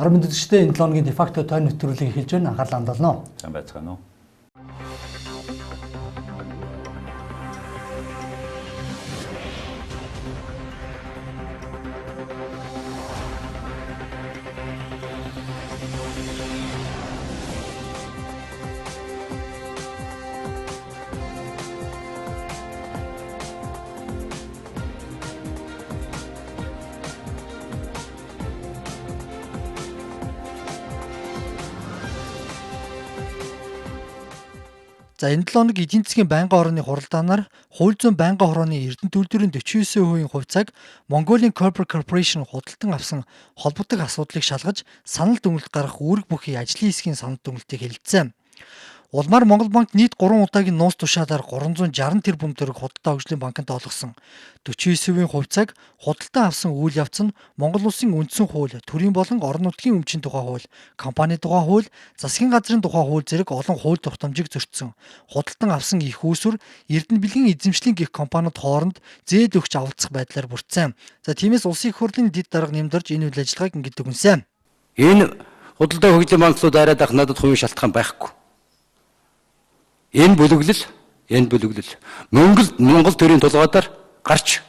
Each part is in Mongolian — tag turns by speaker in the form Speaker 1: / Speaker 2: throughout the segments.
Speaker 1: Орон мэдээлжтэй энэ 7 хоногийн дефакто тойрны нэвтрүүлгийг эхэлж байна. Анхаарлаа хандуулна уу?
Speaker 2: Сайн байцгаана уу?
Speaker 1: За энэ 7 хоног эдийн засгийн байнгын хорооны хуралдаанаар хууль зүйн байнгын хорооны Эрдэнэ төлбөрийн 49% хувьцааг Mongolian Corporate Corporation худалдан авсан холбогдох асуудлыг шалгаж санал дүгнэлт гаргах үүрэг бүхий ажлын хэсгийн санал дүгнэлтийг хэлэлцсэн. Улмаар Монгол банк нийт 3 удаагийн нууц тушаалаар 360 тэрбум төгрөг худалдаа хөгжлийн банкнд олгосон. 49%-ийн хувьцааг худалдан авсан үйл явц нь Монгол улсын үндсэн хууль, төрийн болон орон нутгийн өмчийн тухай хууль, компани тухай хууль, засгийн газрын тухай хууль зэрэг олон хууль тогтоомжийг зөрчсөн. Худалдан авсан их үүсвэр Эрдэнэ бэлгийн эзэмшлийн гих компаниуд хооронд зээл өгч авалцах байдлаар бүрдсэн. За тиймээс улсын их хурлын дэд дарга нэмдэрж энэ үйл ажиллагааг ингэж дүгнсэн.
Speaker 3: Энэ худалдаа хөгжлийн банкнууд арайд авах надад хувийн шалтгаан байхгүй. Энэ бүлэглэл Монгол төрийн тулгуудаар гарч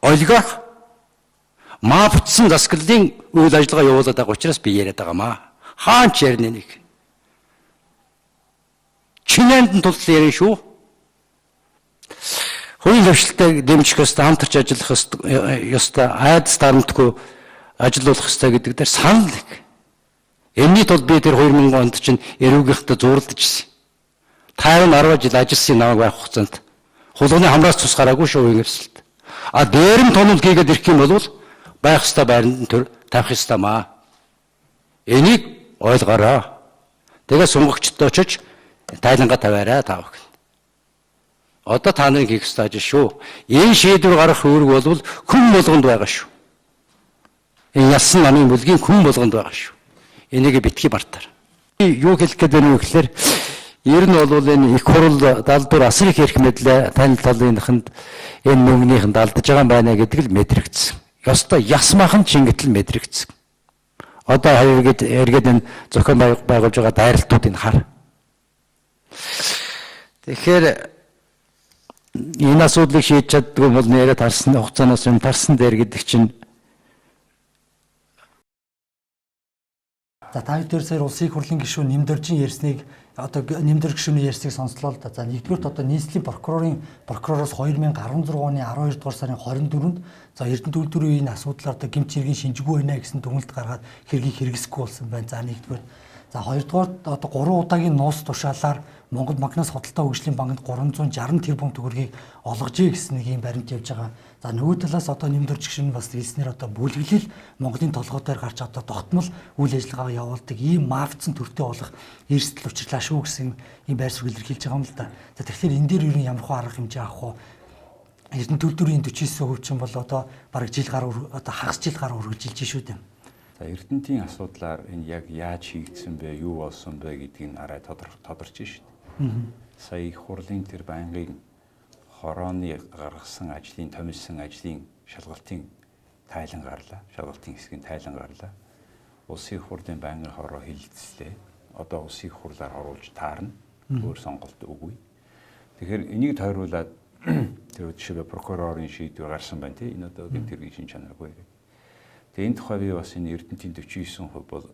Speaker 3: олигарх мафтсан засаглалын үйл ажиллагаа явуулаад байгаа учраас би яриад байгаамаа. Хаанч ярина нэг. Чинээнд нь тултал ярина шүү. Хувийн хвшилтыг дэмжих ёстой, хамтарч ажиллах ёстой, айдас дарамтгүй ажиллах ёстой гэдэг дээр санал нэг. Энэний тулд би тэр 2000 онд чинь эрүүгийнхтэй зурлаж ирсэн. 50-10 жил ажилласан намайг байх хугацаанд хулганы хамраас цус гараагүй шүү хувийн хвшилт. Дээрэм тонол хийгээд ирэх юм бол байх ёстой байранд төр тавих ёстой маа. Энийг ойлгоорой. Тэгээ сунгагчд очиж тайлангаа тавиарай таав гэнэ. Одоо та нарын хийх ёстой ажил шүү. Энэ шийдвэр гаргах үүрэг бол хүн болгонд байгаа шүү. Энэ ялсан намын бүлгийн хүн болгонд байгаа шүү. Энийг битгий мартаар. Юу хэлэх гээд байна вэ гэхээр ер нь бол энэ их хурл далдуур асар их эрх мэдлээ тань талынханд энэ мөнгөнийхэнд алдаж байгаа юм байна гэдэг л мэдрэгдсэн. Ёстой ясмахан чингэтэл мэдрэгдсэн. Одоо эргээд энэ зохион байгуулж байгаа дайралтуудыг хар. Тэгэхээр энэ асуудлыг шийдэж чаддгүй бол нэрээ тарсан хугацаанаас юм тарсан дээр гэдэг чинь.
Speaker 1: За та хоёр сая улсын их хурлын гишүүн нэмдэржин ярьсныг одоо нэмдэр гишүүний ярьсныг сонслоо л да. За нэгдүгürt одоо нийслэлийн прокуророос 2016 оны 12 дугаар сарын 24-нд за Эрдэнэ төлбөрийн энэ асуудлаар одоо гэмт хэргийн шинжгүй байна гэсэн дүгнэлт гаргаад хэргийг хэрэгсэхгүй болсон байна. За нэгдүгээр. За хоёрдугаар одоо 3 удаагийн нууц тушаалаар Монгол банкнаас худалдаа хөгжлийн банкнд 360 тэрбум төгрөгийг олгожээ гэсэн нэг юм баримт явж байгаа. За нөгөө талаас одоо нэмдэрч гişүн бас хэлснээр одоо бүлэглэл Монголын толгойдоор гарч одоо тогтмол үйл ажиллагаа явуулдаг ийм мафцсан төртөө болох эрсдэл учирлаа шүү гэсэн ийм байр суурь илэрхийлж байгаа юм л да. За тэгэхээр энэ дээр юу ямар хөө арга хэмжээ авах вэ? Эрдэнэ төлбөрийн 49% чинь бол одоо бараг жил гар одоо хагас жил гар үргэлжилж шүү дээ.
Speaker 2: За Эрдэнэтийн асуудлаар энэ яг яаж хийгдсэн бэ, юу болсон бэ гэдгийг арай тодорч шүү дээ. Сая их хурлын тэр байнгын хорооны гаргасан ажлын томилсон ажлын шалгалтын тайлан гарлаа. Шалгалтын хэсгийн тайлан гарлаа. Улсын их хурлын байнгын хороо хилцлээ. Одоо улсын их хурлаар оруулж таарна. Өөр сонголт үгүй. Тэгэхээр энийг тойруулаад тэр жишээ прокурорын шийдвэр гарсан байна тий. Энэ одоо гэмт хэргийн шин чанаргүй. Тэгээ энэ тухай би бас энэ Эрдэнэтийн 49% бол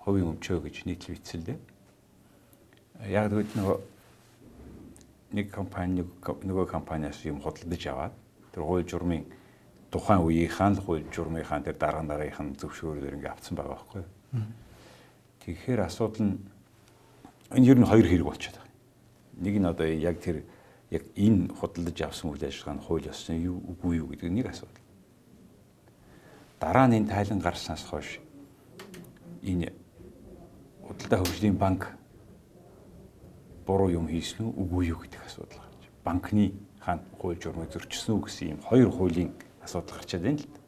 Speaker 2: хувийн өмчөө гэж нийтлэл бичсэлээ. Яг нөгөө нэг компани нөгөө компаниас юм худалдаж аваад тэр хууль журмын тухайн үеийнхаа л хууль журмынхаа тэр дараагийнх нь зөвшөөрөлөөр ингээ авцсан байгаа байхгүй. Тэгэхээр асуудал нь энэ ер нь хоёр хэрэг болчиход байгаа. Нэг нь одоо яг тэр яг энэ худалдаж авсан үйл ажиллагааны хууль ёсны юу үгүй юу гэдэг нэг асуудал. Дараа нь энэ тайлан гарснаас хойш энэ худалдаа хөгжлийн банк буруу юм хийсэн үү үгүй юу гэдэг асуудал гарч. Банкны хаан хууль журмыг зөрчсөн үү гэсэн ийм хоёр хуулийн асуудал гарчаад байна л да.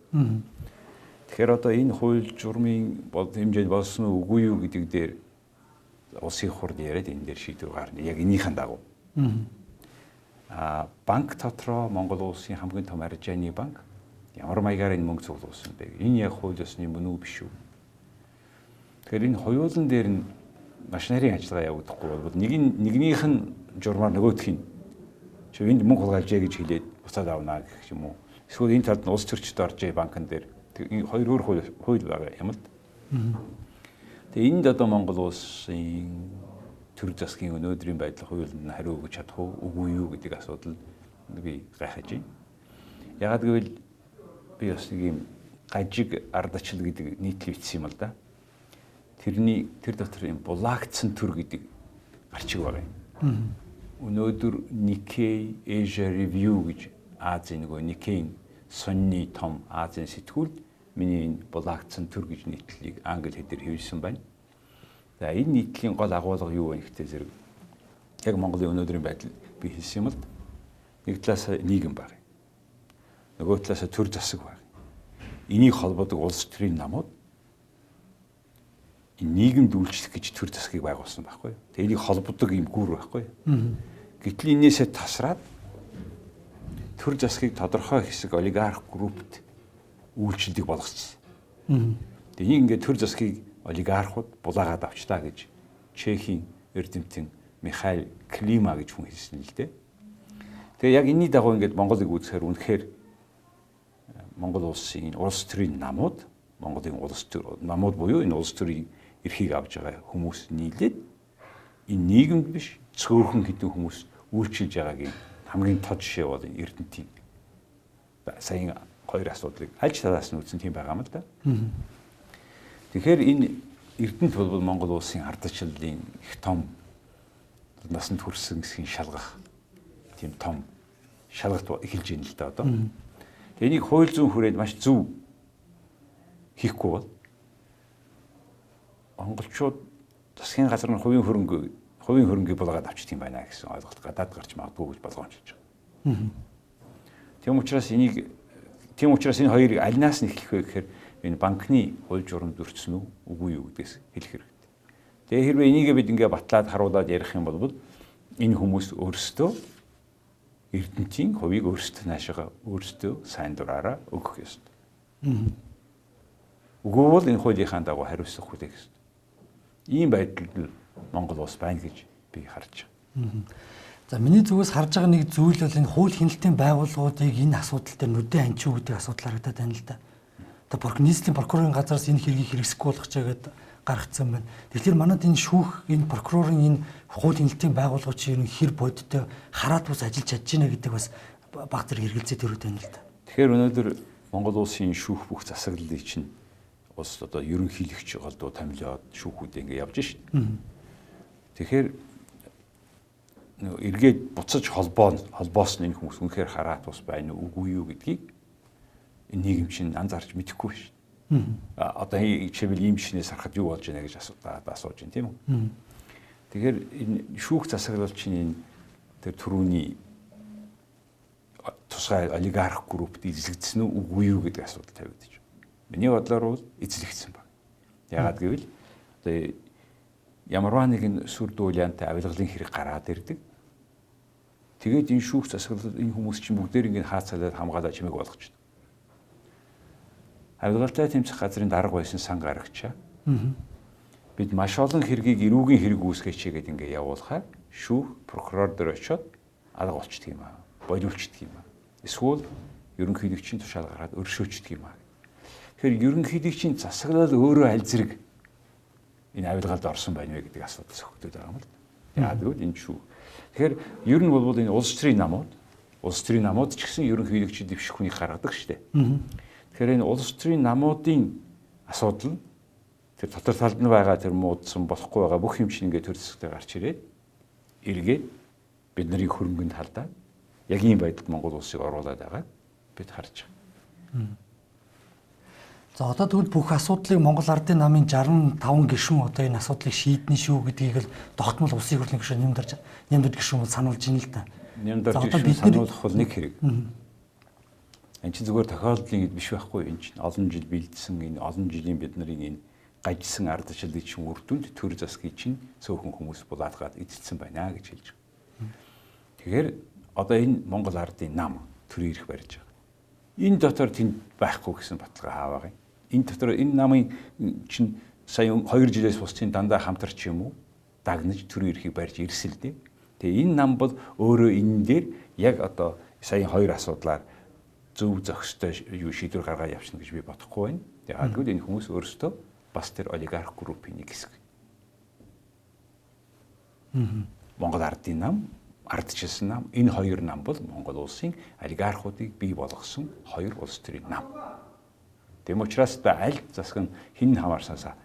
Speaker 2: Тэгэхээр одоо энэ хууль журмын хэмжээнд болсон уу үгүй юу гэдэг дээр улсын их хурд яриад энэ дээр шийдвэр гарна. Яг энийхэн дагуу. Банк дотроо Монгол улсын хамгийн том аржааны банк ямар маягаар энэ мөнгө цуглуулсан бэ? Энэ яг хууль ёсны мөн үү биш үү? Тэгэхээр энэ хоёулан дээр нь маш нарийн ажиллагаа явагдахгүй бол нэгнийх нь журмаар нөгөөх нь чи энд мөнгө хулгайлжээ гэж хэлээд буцаад авна гэх юм уу. Эсвэл энэ талд нь улс төрчид оржээ банкн дээр энэ хоёр өөр хууль байгаа юм л. Тэгээ энд одоо Монгол улсын төр засгийн өнөөдрийн байдлах хуулинд нь хариу өгч чадах үгүй юу гэдэг асуудал би гайхаж байна. Ягаад гэвэл би бас нэг юм гажиг ардачил гэдэг нийтлэл бичсэн юм л да. Тэр дотор юм булаагдсан төр гэдэг гарчиг байгаа юм. Өнөөдөр Nikkei Asia Review гэж Азийн нөгөө Nikkei сонины том Азийн сэтгүүлд миний энэ булаагдсан төр гэж нийтлэлийг англи хэлээр хэвлэсэн байна. За энэ нийтлийн гол агуулга юу вэ гэхтээ зэрэг яг Монголын өнөөдрийн байдал би хэлсэн юм л нэг талаас нийгэм баг. Нөгөө талаас төр засаг баг. Энийг холбоодог улс төрийн намууд энэ нийгэмд үйлчлэх гэж төр засгийг байгуулсан байхгүй юу. Тэгээ энийг холбодог юм гүр байхгүй юу. Гэтэл энээсээ тасраад төр засгийг тодорхой хэсэг олигарх группт үйлчлдэг болгоцсон. Тэгээ ингээд төр засгийг олигархууд булаагаад авчлаа гэж Чехийн эрдэмтэн Михаил Клима гэж хүн хэлсэн л дээ. Тэгээ яг энэний дагуу ингээд Монголыг үзэхээр үнэхээр Монгол улсын улс төрийн намууд Монголын улс төр намууд буюу энэ улс төрийн эрхийг авж байгаа хүмүүс нийлээд энэ нийгэмд биш цөөхөн хэдэн хүмүүс үйлчилж байгаагийн хамгийн тод жишээ бол энэ эрдэмтийн саяхан хоёр асуудлыг аль талаас нь үзсэн тийм байгаа юм л да. Тэгэхээр энэ эрдэнэт бол Монгол улсын ардчлалын их том насанд хүрсэн хэсгийн шалгах тийм том шалгалт эхэлж байна л да одоо. Энийг хууль зүйн хүрээд маш зөв хийхгүй бол монголчууд засгийн газар нь хувийн хөрөнгийг булгаад авчт юм байна гэсэн ойлголт гадаад гарч магадгүй гэж болгоомжлож байгаа. Тийм учраас энэ хоёрыг альнаас нь эхлэх вэ гэхээр энэ банкны хууль журамд өртсөн үү үгүй юу гэдгээс хэлэх хэрэгтэй. Тэгээ хэрвээ энийг бид ингээ батлаад харуулад ярих юм бол энэ хүмүүс өөрсдөө эрдэнтийн хувийг өөрсдөө наашаага өөрсдөө сайн дураараа өгөх ёстой. Үгүй бол энэ хуулийнхаа дагуу хариуцлах хүлээх ёстой. Ийм байдалд Монгол улс байна гэж би харж байгаа.
Speaker 1: За миний зүгээс харж байгаа нэг зүйл бол энэ хууль хяналтын байгууллагуудыг энэ асуудал дээр нүдэн анчуу гэдэг асуудал харагдаад байна л да. Одоо нийслэлийн прокурорын газраас энэ хэргийг хэрэгсэхгүй болгож байгаад гаргацсан байна. Тэгэхээр манайд энэ шүүх энэ прокурорын энэ хууль хяналтын байгууллагууд чинь хэр бодиттой хараад бус ажиллаж чадж байна гэдэг бас баг зэрэг хэрэгэлзээд өрөөд байна л да.
Speaker 2: Тэгэхээр өнөөдөр Монгол улсын шүүх бүх засаглалыг чинь улс одоо ерөнхийлөгч голдуу томилоод шүүхүүд ингэ явж шин. Тэгэхээр эргээд буцаж холбоос нь энэ хүмүүс үнэхээр хараад ус байна уу үгүй юу гэдгийг энэ нийгэм чинь анзаарч мэдэхгүй шин. Одоо жишээлбэл ийм шинээс харахад юу болж байна гэж асууж байна тийм үү? Тэгэхээр энэ шүүх засаглал чинь энэ тэр түрүүний тусгай олигарх группт эзлэгдсэн үү үгүй юу гэдэг асуудал тавигдаж байна. Миний бодлоор бол эзлэгдсэн байна. Яагаад гэвэл одоо ямарваа нэгэн сүр дүүлянтай авилгалын хэрэг гараад ирдэг. Тэгээд энэ шүүх засаглал энэ хүмүүс чинь бүгдээр ингэ хаацалаад хамгаалаад чимээг болгож байна. Авилгалтай тэмцэх газрын дарга байсан сан гарагчаа. Бид маш олон хэргийг эрүүгийн хэрэг үүсгэч гэдэг ингээ явуулахаар шүүх прокурор дээр очиод алга болчдөг юм аа. Болиулчдөг юм аа. Эсвэл ерөнхийлөгчийн тушаал гараад өршөөчдөг юм аа. Тэгэхээр ерөнхийлөгчийн засаглал өөрөө аль зэрэг энэ авилгалд орсон байна вэ гэдэг асуудал сөхөгдөд байгаа юм л. Яагаад гэвэл энэ шүү. Тэгэхээр ер нь бол энэ улс төрийн намууд ч гэсэн ерөнхийлөгчид дэвших хүнийг гаргадаг шүү дээ. Тэгэхээр энэ улс төрийн намуудын асуудал тэр дотор талд нь байгаа тэр муудсан болохгүй байгаа бүх юм чинь ингээд төр зэсгтээ гарч ирээд эргээд бид нарыг хөрөнгөнд халдаад яг ийм байдалд Монгол улсыг оруулаад байгаа бид харж байгаа.
Speaker 1: За одоо тэгвэл бүх асуудлыг Монгол Ардын намын 65 гишүүн одоо энэ асуудлыг шийднэ шүү гэдгийг л тогтмол улсын хурлын гишүүн нэмдэрж гишүүн бол сануулж ийн л да.
Speaker 2: Нэмдэрж гишүүн сануулах бол нэг хэрэг. Энэ чинь зүгээр тохиолдлын хэд биш байхгүй энэ чинь олон жил бэлдсэн энэ олон жилийн бид нарын энэ гажсан ардчлалын чинь үр дүнд төр засгийн чинь цөөхөн хүмүүс булаалгаад эзэлсэн байна гэж хэлж байгаа. Тэгэхээр одоо энэ Монгол Ардын нам төрийн эрх барьж байгаа. Энэ дотор тэнд байхгүй гэсэн баталгаа хааваа. Энэ дотор энэ намын чинь сая 2 жилээс бусдын дандаа хамтарч юм уу дагнаж төрийн эрхийг барьж ирсэн л дээ. Тэгээ энэ нам бол өөрөө энэ дээр яг одоо сая 2 асуудлаар зөв зохистой юу шийдвэр гаргаад явчихна гэж би бодохгүй байна. Яагад энэ хүмүүс өөрсдөө бас тэр олигарх группийн нэг хэсэг. Монгол ардын нам, ардчилсан нам, энэ хоёр нам бол Монгол улсын олигархуудыг бий болгосон хоёр улс төрийн нам. Тэм учраас та аль засаг нь хин хамаарсанасаа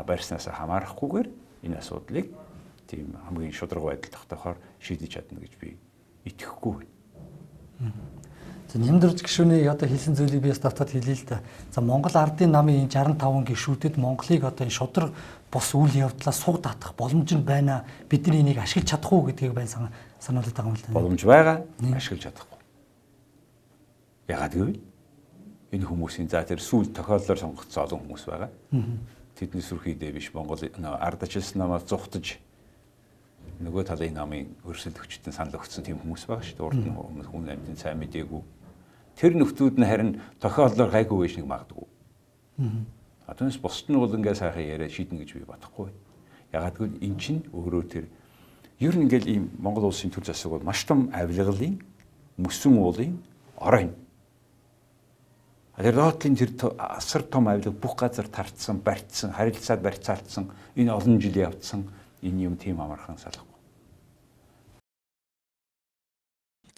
Speaker 2: барьснасаа хамаарахгүйгээр энэ асуудлыг тийм хамгийн шударга байдал тогтоохоор шийдэж чадна гэж би итгэхгүй байна.
Speaker 1: За Нямдэрж гишүүний одоо хэлсэн зүйлийг би бас давтаад хэлье л да. За Монгол ардын намын 65 гишүүдэд Монголыг одоо энэ шудраг бус үйл явдлаас суг татах боломж нь байна. Бидний энийг ашиглаж чадах уу гэдгийг байна сануулдаг байгаа юм л да.
Speaker 2: Боломж байгаа, ашиглаж чадахгүй. Ягаад гэвэл энэ хүмүүсийн за тэр сүүл тохиоллоор сонгогдсон олон хүмүүс байгаа. Тэдний сүрхийдээ биш Монгол ардчилсан намаас зүхтаж нөгөө талын намын өрсөлдөгчдийн санал өгсөн тийм хүмүүс байгаа шүү дээ. Урд нь хүн амьтан сайн мэдээгүй. Тэр нөхдүүд нь харин тохиоллоор гайгүй байж нэг магадгүй. Атонс бусд нь бол ингээ сайхан яриа шийднэ гэж би бодохгүй. Ягаад гэвэл эн чинь өөрөө тэр ер нь ингээл ийм Монгол улсын төр засаг бол маш том авилгалын мөсөн уулын орой. Тэр доотлын тэр асар том авилга бүх газар тарцсан, барьцсан, харилцаад барьцаалтсан, энэ олон жил явцсан энэ юм тийм амархан салахгүй.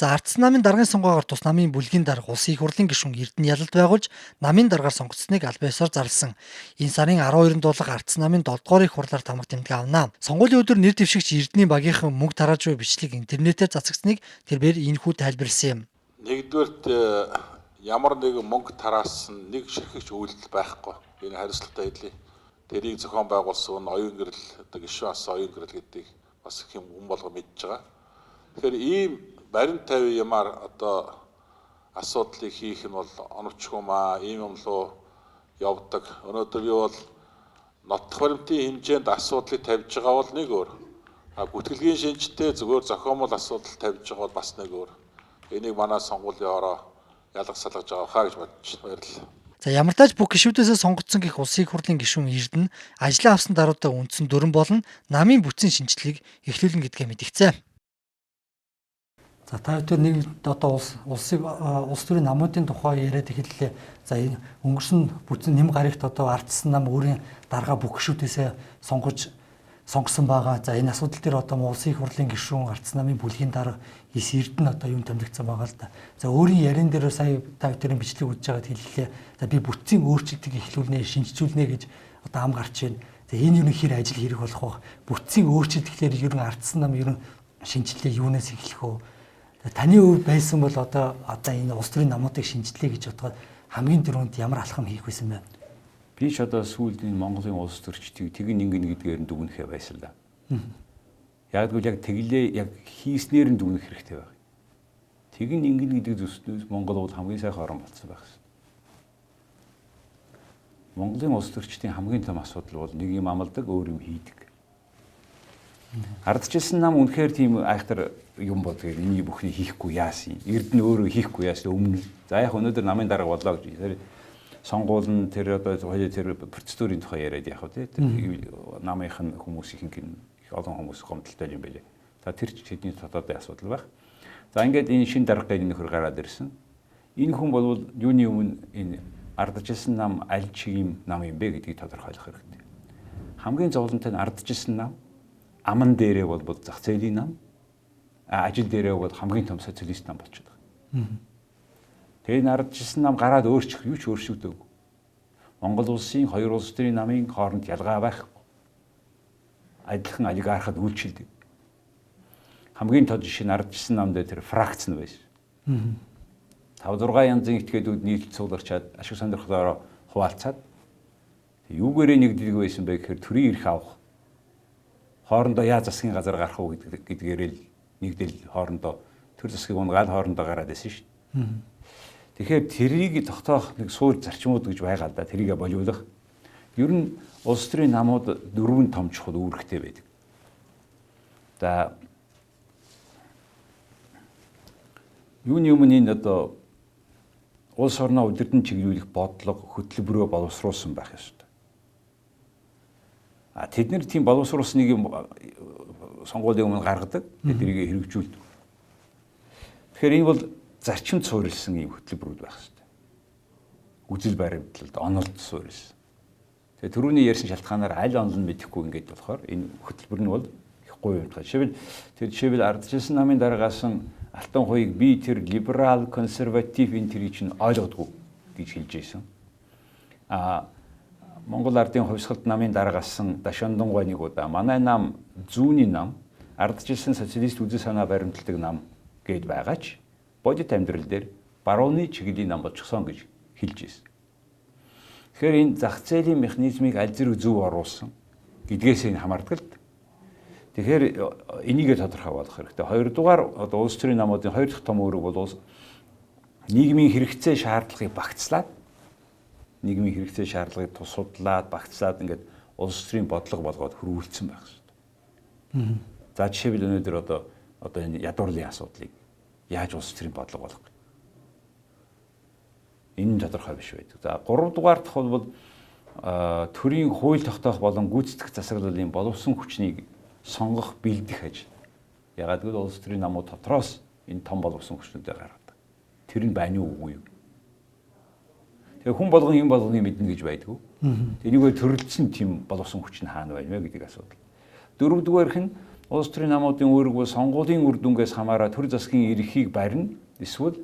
Speaker 1: За Ардсан намын даргын сонгоогоор тус намын бүлгийн дарга улсын их хурлын гишүүн Эрдэнэ Ялалт байгуулж намын даргаар сонгогдсныг аль биесээр зарласан. Энэ сарын 12-нд дуулах Ардсан намын 7 дугаар их хурлаар тамга тэмдэг авнаа. Сонгуулийн өдөр нэр дэвшигч Эрдэнийн багийнхан мөнгө тарааж буй бичлэг интернетээр цацагдсныг тэрээр ийхүү тайлбарлсан юм.
Speaker 4: Нэгдүгээрт ямар нэгэн мөнгө тараасан нэг ширхэгч үйлдэл байхгүй. Энэ хариуцлагатай хэлье. Тэрийг зохион байгуулсан оюун гэрэл одоо гишүүн асан оюун гэрэл гэдэг бас их хүн болго мэдж байгаа. Тэгэхээр ийм барин 50 ямаар одоо асуудлыг хийх нь бол оновчгүй маа ийм юм руу явдаг. Өнөөдөр би бол нотх баримтын хэмжээнд асуудлыг тавьж байгаа бол нэг өөр. Бүтгэлгийн шинжтэй зөвхөн зохиомол асуудал тавьж байгаа бол бас нэг өөр. Энийг манай сонгуулийн ороо ялгаж салгаж байгаа хаа гэж бодож баярлалаа.
Speaker 1: За ямар тааж бүх гишүүдээсээ сонгогдсон гэх улсын их хурлын гишүүн Эрдэнэ ажлаа авсан даруйдаа үндсэн дүрэн болон намын бүтцийн шинжилгээг эхлүүлнэ гэдгээ мэдгцээ. За та бүхэн нэг одоо улс төрийн намуудын тухай яриад эхэллээ. За өнгөрсөн бүтэн нэм гарагт одоо Ардсан нам өөрийн дарга бүх гишүүдээсээ сонгосон байгаа. За энэ асуудал дээр одоо улсын их хурлын гишүүн Ардсан намын бүлгийн дарга Ис Эрдэнэ одоо юм томилгдсон байгаа л да. За өөрийн ярин дээр сая та бүхэн бичлэг үзэж байгаад хэллээ. За би бүтцийн өөрчлөлтийг эхлүүлнэ, шинжлүүлнэ гэж одоо ам гарч байна. За энэ юу нөхөр ажил хэрэг болох вэ? Бүтцийн өөрчлөлт гэхлээр ер нь Ардсан нам ер нь шинжилгээ юунаас эхлэх вэ? Таны хувьд байсан бол одоо энэ улс төрийн намуудыг шинжилээ гэж бодоход хамгийн түрүүнд ямар алхам хийх байсан бэ?
Speaker 2: Би ч одоо сүүлд энэ Монголын улс төрчдгийг тэгин ингэн гэдгээр нь дүгнэхээ байсан л да. Яг гэвэл яг тэглээ яг хийснээр нь дүгнэх хэрэгтэй байх. Тэгин ингэн гэдэг зүйлс Монгол бол хамгийн сайхан орон болсон байх гэсэн. Монголын улс төрчдийн хамгийн том асуудал бол нэг юм амладаг, өөр юм хийдэг. Ардчилсан нам үнэхээр тийм айхтар юм бодгийг энийг бүхнийг хийхгүй яасан. Эрдэнэ өөрөө хийхгүй яасан өмнө. За яг өнөөдөр намын дарга боллоо гэж. Тэр сонгууль нь тэр одоо тэр процедурын тухай яриад яг үү. Намынх нь хүмүүсийн их олон хүмүүс гомдолтой юм байлээ. За тэр ч хэдний дотоодын асуудал байх. За ингээд энэ шин дарга гэх нөхөр гараад ирсэн. Энэ хүн бол юуны өмнө энэ ардчилсан нам аль чигийн нам юм бэ гэдгийг тодорхойлох хэрэгтэй. Хамгийн зовлонтой нь ардчилсан нам аман дээрээ бол зах зээлийн нам, ажил дээрээ бол хамгийн том социалист нам болчиход байгаа. Тэгээ ардчилсан нам гараад өөрчлөх юу ч өөрчлөгдөөгүй. Монгол улсын хоёр улс төрийн намын хооронд ялгаа байхгүй. Адилхан олигархад үйлчилдэг. Хамгийн тод жишээ нь ардчилсан намд тэр фракц нь байсан. 5-6 янзын этгээдүүд нийлж цугларчаад ашиг сонирхлоор хуваалцаад юугээрээ нэгддэг байсан бэ гэхээр төрийн эрх авах хоорондоо яа засгийн газар гарах уу гэдгээр л нэгдэл хоорондоо төр засгийг унгаал хоорондоо гараад байсан шүү дээ. Тэгэхээр тэрийг тогтоох нэг суур зарчмууд гэж байгаа л да. Тэрийгэ болиулах. Ер нь улс төрийн намууд 4 том чухал үүрэгтэй байдаг. За юуны өмнө энэ одоо улс орноо удирдан чиглүүлэх бодлого хөтөлбөрөө боловсруулсан байх ёстой. Тэд нэр тийм боловсруулсныг сонгуулийн өмнө гаргадаг. Тэрийг хэрэгжүүлдэг. Тэгэхээр энэ бол зарчимд суурилсан ийм хөтөлбөрүүд байх хэрэгтэй. Үзэл баримтлалд онолд суурилсан. Тэгээ түрүүний ярьсан шалтгаанаар аль онол нь мэдэхгүй ингээд болохоор энэ хөтөлбөр нь бол их гоё юм. Жишээлбэл ардчилсан намын дараагаас Алтан хуйг би тэр либерал, консерватив энэ тэрийг чинь ойлгодгүй гэж хэлж ийсэн. Монгол ардын хувьсгалт намын дараагаас Дашондонгой нэг удаа манай нам зүүнний нам, ардчилсан социалист үзэл санаа баримталдаг нам гэд байгаач бодит амьдрал дээр барууны чиглэлийн нам болчихсон гэж хэлж ийсэн. Тэгэхээр энэ зах зээлийн механизмыг аль зэрэг зөв оруулсан гэдгээс энэ хамаардаг л. Тэгэхээр энийгээ тодорхой болгох хэрэгтэй. Хоёрдугаар одоо улс төрийн намуудын хоёр дахь том үүрэг бол нийгмийн хэрэгцээ шаардлагыг багцлаад нийгмийн хэрэгцээ шаардлагыг тусуудлаад багцлаад ингээд улс төрийн бодлого болгоод хөрвүүлсэн байх хэрэгтэй. За жишээлбэл өнөөдөр одоо энэ ядуурлын асуудлыг яаж улс төрийн бодлого болгох вэ? Энэ тодорхой биш байдаг. За 3 дугаар дахь бол төрийн хууль тогтоох болон гүйцэтгэх засаглалын боловсон хүчнийг сонгох бэлдэх ажил. Ягаад гэвэл улс төрийн намууд дотроос энэ том боловсон хүчнүүдээ гаргадаг. Тэр нь байна уу үгүй юу? Тэгээ хүн болгон юм болгоныг мэднэ гэж байдгүй. Энийгээр төрөлдсөн тийм боловсон хүч нь хаана байна вэ гэдэг асуудал. Дөрөвдүгээрх нь улс төрийн намуудын үүрэг бол сонгуулийн үр дүнгээс хамаараа төр засгийн эрхийг барина, эсвэл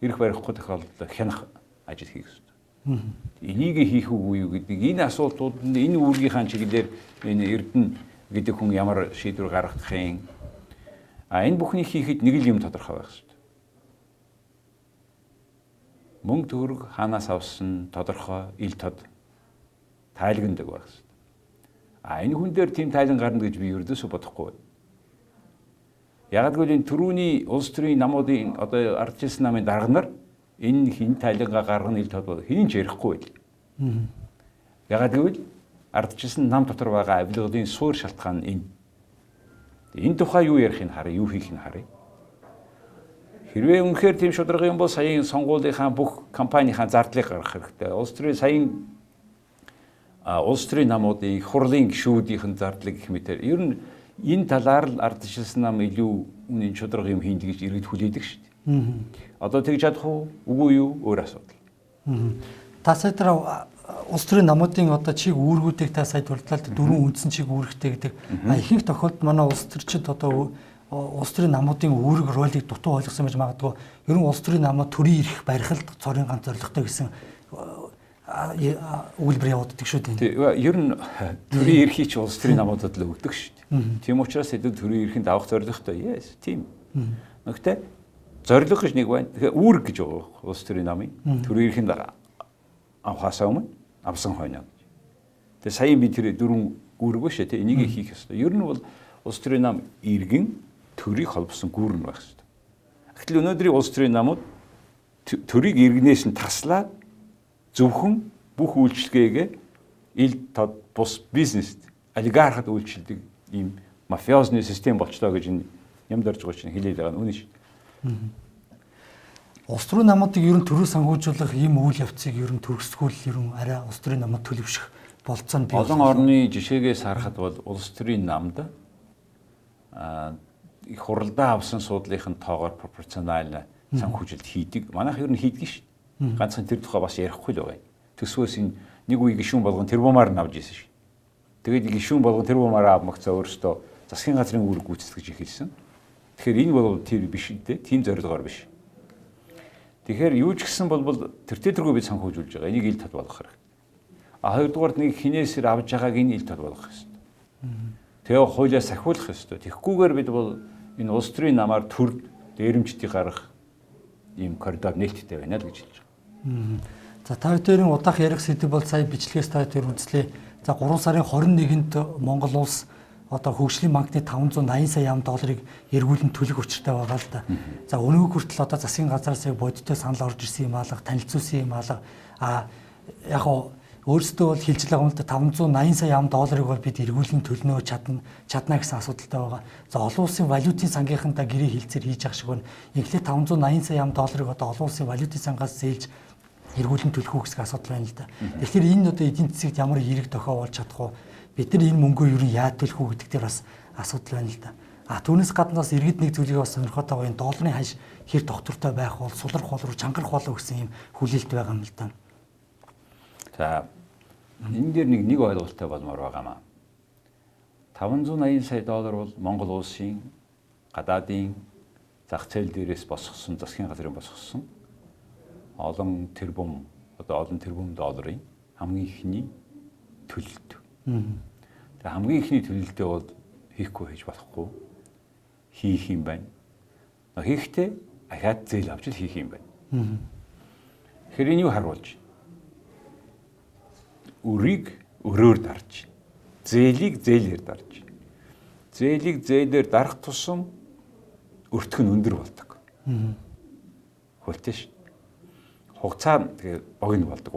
Speaker 2: эрх барихгүй тохиолдолд хянах ажил хийх ёстой. Энийг хийх үгүй юу гэдэг энэ асуултууд энэ үүргийнхаа чиглэлээр энэ Эрдэнэ гэдэг хүн ямар шийдвэр гаргах юм. Энэ бүхнийг хийхэд нэг л юм тодорхой байх хэрэгтэй. Мөнгө төгрөг хаанаас авсан тодорхой ил тод тайлгандаг байх хэрэгтэй. Энэ хүн дээр тийм тайлан гарна гэж би ердөөсөө бодохгүй байна. Яг гэвэл энэ түрүүний улс төрийн намуудын одоо ардчилсан намын дарга нар энэ хин тайлангаа гаргана ил тод бол хин ч ярихгүй байл. Яг гэвэл ардчилсан нам дотор байгаа авилгын суур шалтгаан энэ. Энэ тухай юу ярихыг харъя, юу хийхийг харъя. Хэрвээ үнэхээр тийм шударга юм бол саяын сонгуулийнхаа бүх кампанийнхаа зардлыг гаргах хэрэгтэй. Улс төрийн саяын улс төрийн намуудын их хурлын гишүүдийн зардлыг гэх мэтээр ер нь энэ талаар л ардчилсан нам илүү үнэн шударга юм хийн гэж иргэд хүлээдэг шүү дээ. Одоо тэгж чадах уу, үгүй юу өөр асуудал.
Speaker 1: Та сая дараа улс төрийн намуудын одоо чиг үүргүүдийг та сая дурдлаа дөрвөн үндсэн чиг үүрэгтэй гэдэг. Ихэнх тохиолдолд манай улс төрчид одоо улс төрийн намуудын үүрэг ролийг дутуу ойлгосон байж магадгүй. Ер нь улс төрийн намууд төрийн эрх барихалд цорын ганц зорилготой гэсэн үйлбэр явагддаг шүү дээ.
Speaker 2: Ер нь төрийн эрхийг улс төрийн намуудад л өгдөг шүү дээ. Тийм учраас тэд төрийн эрхэнд авах зорилготой. Yes, тийм. Гэхдээ зорилго гэж нэг байна. Тэгэхээр үүрэг гэж байгаа улс төрийн намын төрийн эрхэнд авахаас өмнө авсан хойно. Тэгээ сая би тэр дөрвөн үүрэг ба шээ. Энийг хийх ёстой. Ер нь бол улс төрийн нам иргэн төрийг холбосон гүүрэн байх ёстой. Гэтэл өнөөдрийн улс төрийн намууд төрийг иргэнээс нь таслаад зөвхөн бүх үйлчлэгээгээ ил тод бус бизнест олигархад үйлчилдэг ийм мафиозны систем болчлоо гэж энэ юм дорж байгаа чинь хэлээд байгаа нь үнэн шүү.
Speaker 1: Улс төрийн намуудыг ер нь төрөө санхүүжүүлэх ийм үйл явцыг ер нь төгсгүүл ер нь арай улс төрийн намууд төлөвшөх болцоо нь бий.
Speaker 2: Олон орны жишээгээс харахад бол улс төрийн намд их хуралдаа авсан суудлынхын тоогоор пропорционал санхүүжилт хийдэг. Манайх ер нь хийдэг шүү. Ганцхан тэр тухай бас ярихгүй л байгаа. Төсвөөс энэ нэг үе гишүүн болгон тэрбумаар нь авж ийсэн шүү. Тэгээд гишүүн болгон тэрбумаар авмагцаа өөрөөсөө засгийн газрын үүрэг гүйцэтгэж эхэлсэн. Тэгэхээр энэ бол тэр биш дээ. Тийм зорилгоор биш. Тэгэхээр юу ч гэсэн бол тэр төргөө бид санхүүжүүлж байгаа. Энийг ил тод болгох хэрэгтэй. Хоёрдугаард нэг хинээсээр авж байгааг энэ ил тод болгох хэрэгтэй. Тэгээ хуулиа сахиулах хэрэгтэй. Тэгэхгүйгээр бид бол энэ улс төрийн намаар төр дээрэмчдийг гаргах ийм коридор нээлттэй байна л гэж хэлж байгаа.
Speaker 1: За та хоёрын удаах ярих сэдэв бол сая бичлэгээс та хоёр үзлээ. За 3 сарын 21-нд Монгол улс одоо хөгжлийн банкны 580 сая $5 эргүүлэн төлөх учиртай байгаа л да. За өнөөг хүртэл одоо засгийн газраас яг бодиттой санал орж ирсэн юм алга, танилцуулсан юм алга. Яг өөрөөсөө бол хэлж байгаа юм л да 580 сая $5 бол бид эргүүлэн төлнө чадна гэсэн асуудалтай байгаа. За олон улсын валютын сангийнхантаа гэрээ хилцээр хийж явах шиг байна. Инхлээ 580 сая $5 одоо олон улсын валютын сангаас зээлж эргүүлэн төлөх үү гэсэн асуудал байна л да. Тэгэхээр энэ одоо эдийн засагт ямар хэрэг тохио болж чадах вэ? Бид нар энэ мөнгөө ер нь яаж төлөх үү гэдэг дээр бас асуудал байна л да. Түүнээс гадна бас иргэд нэг зүйлийг бас сонирхоод байгаа энэ долларын ханш хэр доктортой байх бол сулрах болов чангарах болов гэсэн юм хүлээлт байгаа юм л да.
Speaker 2: За энэ дээр нэг ойлголттой болмоор байгаамаа. 580 сая доллар бол Монгол улсын гадаадын зах зээл дээрээс босгосон, засгийн газрын босгосон олон тэрбум долларын хамгийн ихний төлөлт. Тэгээ хамгийн ихний төлөлтөө бол хийхгүй хийж болохгүй. Хийх юм байна. Хийхдээ ахаад зээл авч хийх юм байна. Тэгэхээр энэ юу харуулж байна? Үрийг өрөөр дарж байна. Зээлийг зээлээр дарж байна. Зээлийг зээлээр дарах тусам өртөх нь өндөр болдог. Хөлтэй шүү. Хугацаа тэгээ уг нь болдог.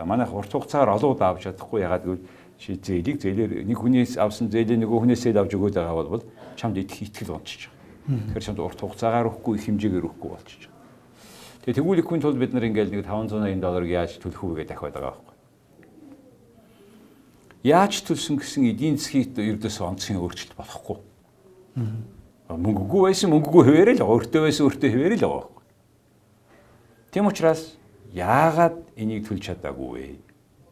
Speaker 2: Манайх урт хугацаагаар олоод авч чадахгүй ягаад гэвэл чи зээлийг зээлээр нэг хүнээс авсан зээлээ нөгөө хүнээсээ авч өгөөд байгаа бол чамд итгэл унчиж байгаа. Тэгэхээр чамд урт хугацаагаар өгөхгүй их хэмжээгээр өгөхгүй болчихж байгаа. Тэгээ тэгвэл тулд бид нар ингээл нэг $580 яаж төлөх үү гэдэг дахиад байгаа байхгүй. Яаж төлсөн гэсэн эдийн засгийн ердөөсөө онцгийн өөрчлөлт болохгүй. Мөнгөгүй байсан мөнгөгүй хэвээрээ л өөртөө байсан өөртөө хэвээрээ л байгаа. Тийм учраас яагаад энийг төлж чадаагүй вэ?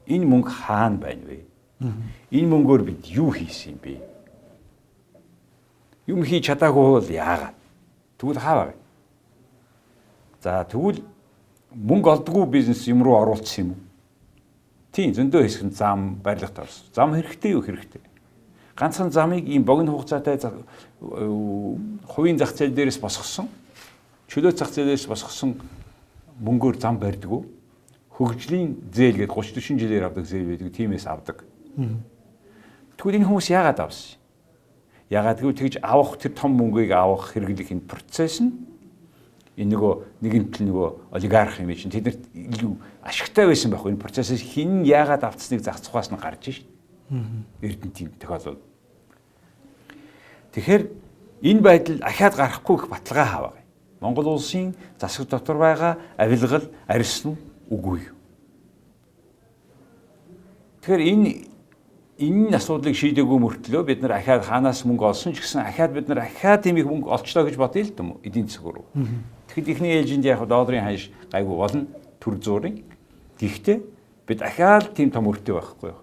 Speaker 2: Энэ мөнгө хаана байна вэ? Энэ мөнгөөр бид юу хийсэн юм бэ? Юм хийж чадаагүй бол яагаад? Тэгвэл хаа вэ? За тэгвэл мөнгө олдгүй бизнес юм руу оруулсан юм уу? Тийм зөндөө хэсэг нь зам барилгад орсон. Зам хэрэгтэй юу хэрэгтэй? Ганцхан замыг ийм богино хугацаатай хувийн зах зээл дээрээс босгосон, чөлөө зах зээлээс босгосон мөнгөөр зам барьдгүй. Хөгжлийн зээл гэдэг 30-40 жилээр авдаг зээл байдаг. Тиймээс авдаг. Тэгвэл энэ хүмүүс яагаад авсан? Яагаад гэвэл тэгж авах тэр том мөнгийг авах хэрэглэх энэ процесс нь энэ нөгөө олигарх юм чинь тэднэрт илүү ашигтай байсан байхгүй энэ процессыг хин яагаад авцсныг зах цухаас нь гарч шít. Эрдэнтийн тохиолдол. Тэгэхээр энэ байдал ахаад гарахгүй их баталгаа хаваа. Монгол улсын засаг дотор байгаа авилгал арьсан үгүй. Тэгэхээр энэ асуудлыг шийдээгүй мөртлөө бид нар ахаад хаанаас мөнгө олсон ч гэсэн ахаад бид нар ахаад тийм их мөнгө олчлоо гэж бодъё л дээ эдийн засаг руу. Тэгэхэд ихний ээлжинд яг долларын ханш гайгүй болно төр зуурын. Гэхдээ бид ахаад тийм том өртөө байхгүй юу.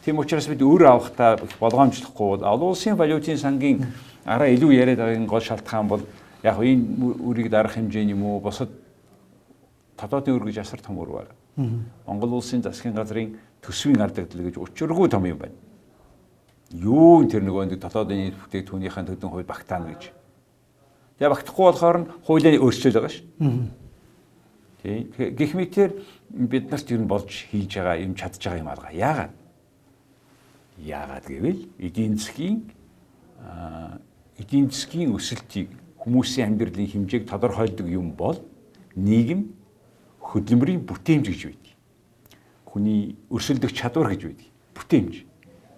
Speaker 2: Тийм учраас бид өөр авахтаа болгоомжлохгүй бол олон улсын валютын сангийн араа илүү яриад байгаа гол шалтгаан бол яг энэ үрийг дарах хэмжээ юм уу босод тодоодын өр гэж асар том өр байна. Монгол улсын засгийн газрын төсвийн алдагдал гэж учиргүй том юм байна. Юу тэр нөгөө тодоодын бүтээгдэхүүнийхэн төдөн хувь багтаана гэж. Тэгээ багтахгүй болохоор нь хуулийг өөрчлөж байгаа шүү. Тийм. Гэх мэтээр бид нарт ер нь болж хийж байгаа юм чадж байгаа юм алга. Яагаад гэвэл эдийн засгийн өсөлтийг хүмүүсийн амьдралын хэмжээг тодорхойлдог юм бол нийгэм хөдөлмөрийн бүтээмж гэж байдаг. Хүний өрсөлдөх чадвар гэж байдаг. Бүтээмж.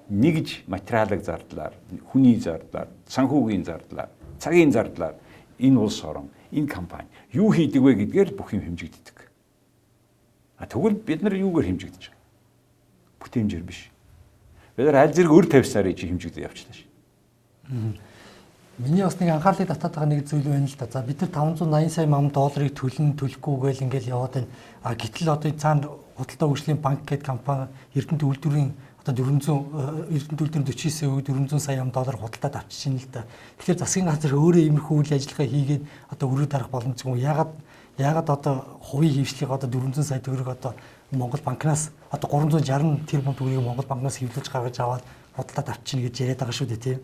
Speaker 2: Нэгж материалыг зардлаар, хүний зардлаар, санхүүгийн зардлаар, цагийн зардлаар энэ улс орон, энэ компани юу хийдэг вэ гэдгээр бүх юм хэмжигддэг. Тэгвэл бид нар юугаар хэмжигдэж байгаа? Бүтээмжээр биш. Бид нар аль зэрэг өр тавьсаар чи хэмжигдэж явчлаа шээ.
Speaker 1: Миний бас нэг анхаарлыг татаад байгаа нэг зүйл байна л да. За бид нар 580 сая $5 төлөхгүй гээл ингээл яваад байна. Гэтэл одоо цаана худалдаа хөгжлийн банк гэдэг компани Эрдэнэт үйлдвэрийн одоо Эрдэнэт үйлдвэрийн 49% $400 сая худалдаад авчиж байна л да. Тэгэхээр засгийн газар өөрөө иймэрхүү үйл ажиллагаа хийгээд одоо өрөө дарах боломжгүй. Яагаад одоо хувийн хөвшлийг одоо 400 сая төгрөг одоо Монгол банкнаас одоо 360 тэрбум төгрөгийг Монгол банкнаас хэвлэж гаргаж аваад худалдаад авчиж гэж яриад байгаа шүү дээ тийм.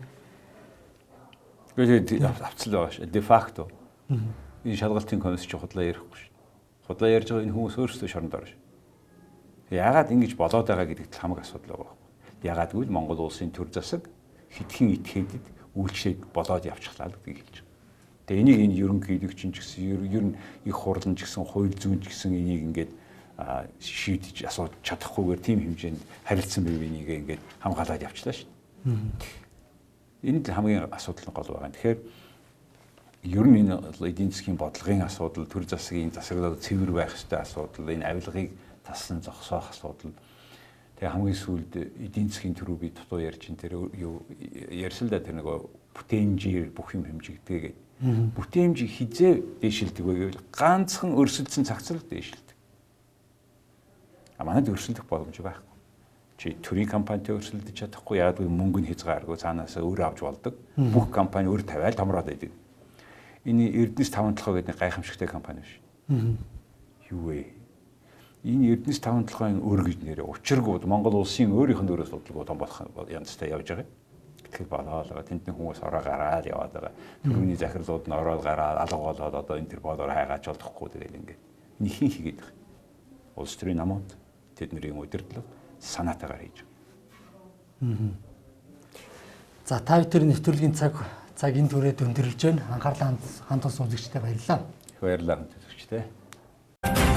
Speaker 2: Тэгээд авцал байгаа ш. Де факто. Энэ шалгалтын комисс ч худлаа ярихгүй ш. Худлаа ярьж байгаа энэ хүмүүс өөрсдөө шоронд орно ш. Яагаад ингэж болоод байгаа гэдэгт хамаг асуудал байгаа байхгүй. Яагаад гэвэл Монгол улсын төр засаг хитгэн этгээдэд үйлчлээд болоод явчихлаа л гэдгийг хэлж байгаа. Тэгээ энийг энэ ерөнхийлөгч ч гэсэн ер нь их хурлан ч гэсэн хууль зүйн ч гэсэн энийг ингээд шийдэж асууж чадахгүйгээр тийм хэмжээнд харилцсан байв энийг ингээд хамгаалаад явчихлаа ш. Энэ хамгийн асуудал нь гол байгаа. Тэгэхээр ер нь энэ эдийн засгийн бодлогын асуудал, төр засгийн засаглал цэвэр байх ёстой асуудал, энэ авилгыг тассан зогсоох асуудал. Тэгээ хамгийн сүүлд эдийн засгийн төрөө би дутуу ярьж ин тэр юу ярьсан л да тэр нөгөө бүтээмжээр бүх юм хэмжигдээ гэдэг. Бүтээмжийг хизээ дээшилдэг вэ гэвэл ганцхан өрсөлдсөн цагцлал дээшилдэг. А манайд өрсөлдөх боломж байхгүй. Чи төрийн компанитай өрсөлдөж чадахгүй, яагаад гэвэл мөнгө нь хязгааргүй цаанаас өөрөө авч болдог. Бүх компани өөр тавиал томроод байдаг. Энэ Эрдэнэс 5-7 гэдэг гайхамшигтай компани биш. Юу вэ? Энэ Эрдэнэс 5-7-ын өр гэж нэрээ учиргүй Монгол улсын өөрийнх нь дөрөөс бодлого том болох янзтай явж байгаа. Гэтэл болоод байгаа. Тентний хүмүүс ороо гараад яваад байгаа. Төрөний захирлууд нь ороод гараад алга болоод одоо энэ төр болоор хайгаач олдохгүй тэгэл ингээд нэхин хийгээд байгаа. Улс төрийн намууд тэдний удирдлага санаатаагаар хийж байгаа.
Speaker 1: За та бүхэн нэвтрүүлгийн цагийн түрээд өндөрлж байна. Анхаарлаа хандуулсан үзэгчдэд баярлалаа.
Speaker 2: Баярлалаа үзэгчдээ.